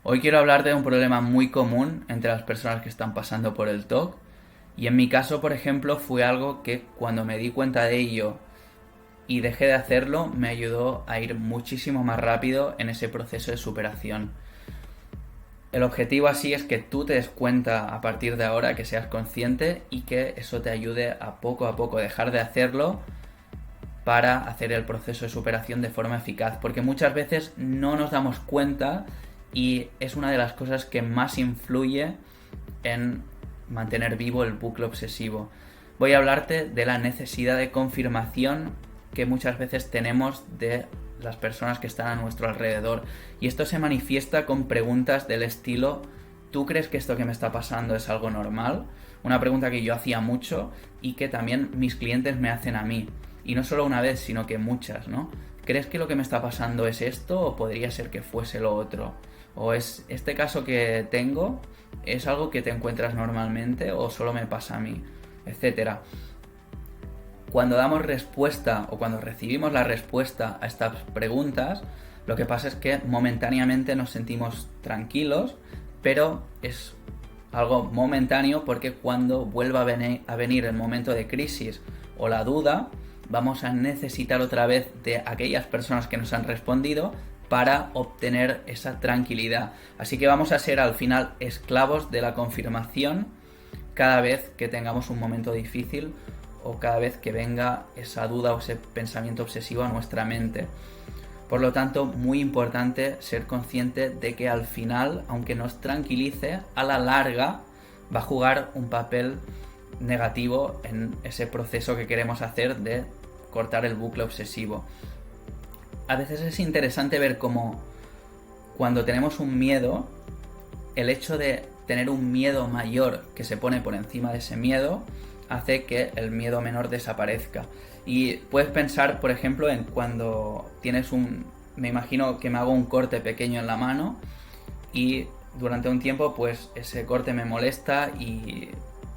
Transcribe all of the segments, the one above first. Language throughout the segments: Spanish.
Hoy quiero hablar de un problema muy común entre las personas que están pasando por el TOC y en mi caso, por ejemplo, fue algo que cuando me di cuenta de ello y dejé de hacerlo, me ayudó a ir muchísimo más rápido en ese proceso de superación. El objetivo así es que tú te des cuenta a partir de ahora, que seas consciente y que eso te ayude a poco dejar de hacerlo para hacer el proceso de superación de forma eficaz, porque muchas veces no nos damos cuenta y es una de las cosas que más influye en mantener vivo el bucle obsesivo. Voy a hablarte de la necesidad de confirmación que muchas veces tenemos de las personas que están a nuestro alrededor, y esto se manifiesta con preguntas del estilo: ¿tú crees que esto que me está pasando es algo normal? Una pregunta que yo hacía mucho y que también mis clientes me hacen a mí. Y no solo una vez, sino que muchas, ¿no? ¿Crees que lo que me está pasando es esto o podría ser que fuese lo otro? ¿O es este caso que tengo es algo que te encuentras normalmente o solo me pasa a mí? Etcétera. Cuando damos respuesta o cuando recibimos la respuesta a estas preguntas, lo que pasa es que momentáneamente nos sentimos tranquilos, pero es algo momentáneo, porque cuando vuelva a venir el momento de crisis o la duda, vamos a necesitar otra vez de aquellas personas que nos han respondido para obtener esa tranquilidad. Así que vamos a ser al final esclavos de la confirmación cada vez que tengamos un momento difícil o cada vez que venga esa duda o ese pensamiento obsesivo a nuestra mente. Por lo tanto, muy importante ser consciente de que al final, aunque nos tranquilice, a la larga va a jugar un papel negativo en ese proceso que queremos hacer de cortar el bucle obsesivo. A veces es interesante ver cómo cuando tenemos un miedo, el hecho de tener un miedo mayor que se pone por encima de ese miedo hace que el miedo menor desaparezca. Y puedes pensar, por ejemplo, en cuando tienes me imagino que me hago un corte pequeño en la mano y durante un tiempo pues ese corte me molesta y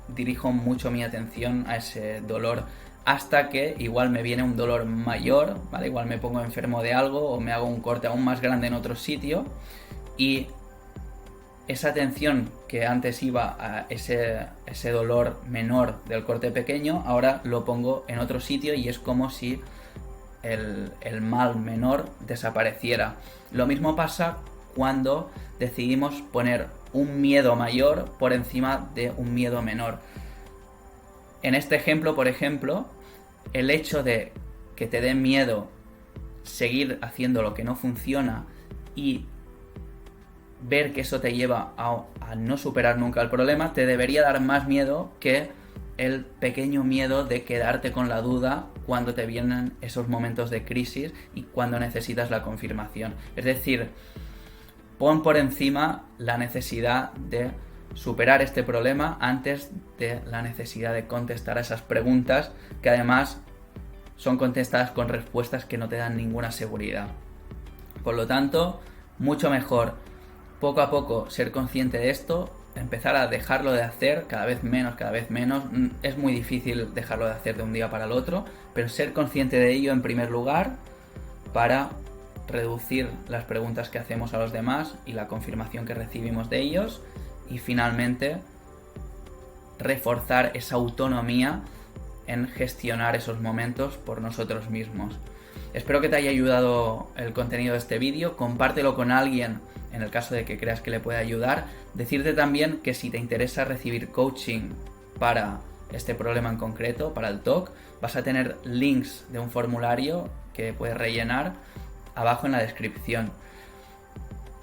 dirijo mucho mi atención a ese dolor, hasta que igual me viene un dolor mayor, ¿vale? Igual me pongo enfermo de algo o me hago un corte aún más grande en otro sitio, y esa atención que antes iba a ese dolor menor del corte pequeño, ahora lo pongo en otro sitio y es como si el mal menor desapareciera. Lo mismo pasa cuando decidimos poner un miedo mayor por encima de un miedo menor. En este ejemplo, por ejemplo, el hecho de que te dé miedo seguir haciendo lo que no funciona y ver que eso te lleva a no superar nunca el problema, te debería dar más miedo que el pequeño miedo de quedarte con la duda cuando te vienen esos momentos de crisis y cuando necesitas la confirmación. Es decir, pon por encima la necesidad de superar este problema antes de la necesidad de contestar a esas preguntas, que además son contestadas con respuestas que no te dan ninguna seguridad. Por lo tanto, mucho mejor poco a poco ser consciente de esto, empezar a dejarlo de hacer cada vez menos. Es muy difícil dejarlo de hacer de un día para el otro, pero ser consciente de ello en primer lugar para reducir las preguntas que hacemos a los demás y la confirmación que recibimos de ellos, y finalmente reforzar esa autonomía en gestionar esos momentos por nosotros mismos. Espero que te haya ayudado el contenido de este vídeo. Compártelo con alguien en el caso de que creas que le pueda ayudar. Decirte también que si te interesa recibir coaching para este problema en concreto, para el TOC, vas a tener links de un formulario que puedes rellenar abajo en la descripción.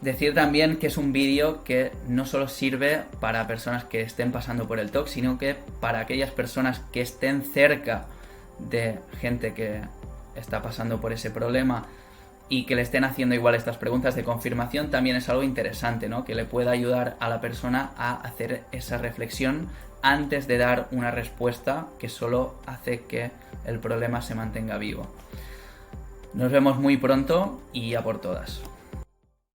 Decir también que es un vídeo que no solo sirve para personas que estén pasando por el TOC, sino que para aquellas personas que estén cerca de gente que está pasando por ese problema y que le estén haciendo igual estas preguntas de confirmación, también es algo interesante, ¿no? Que le pueda ayudar a la persona a hacer esa reflexión antes de dar una respuesta que solo hace que el problema se mantenga vivo. Nos vemos muy pronto y a por todas.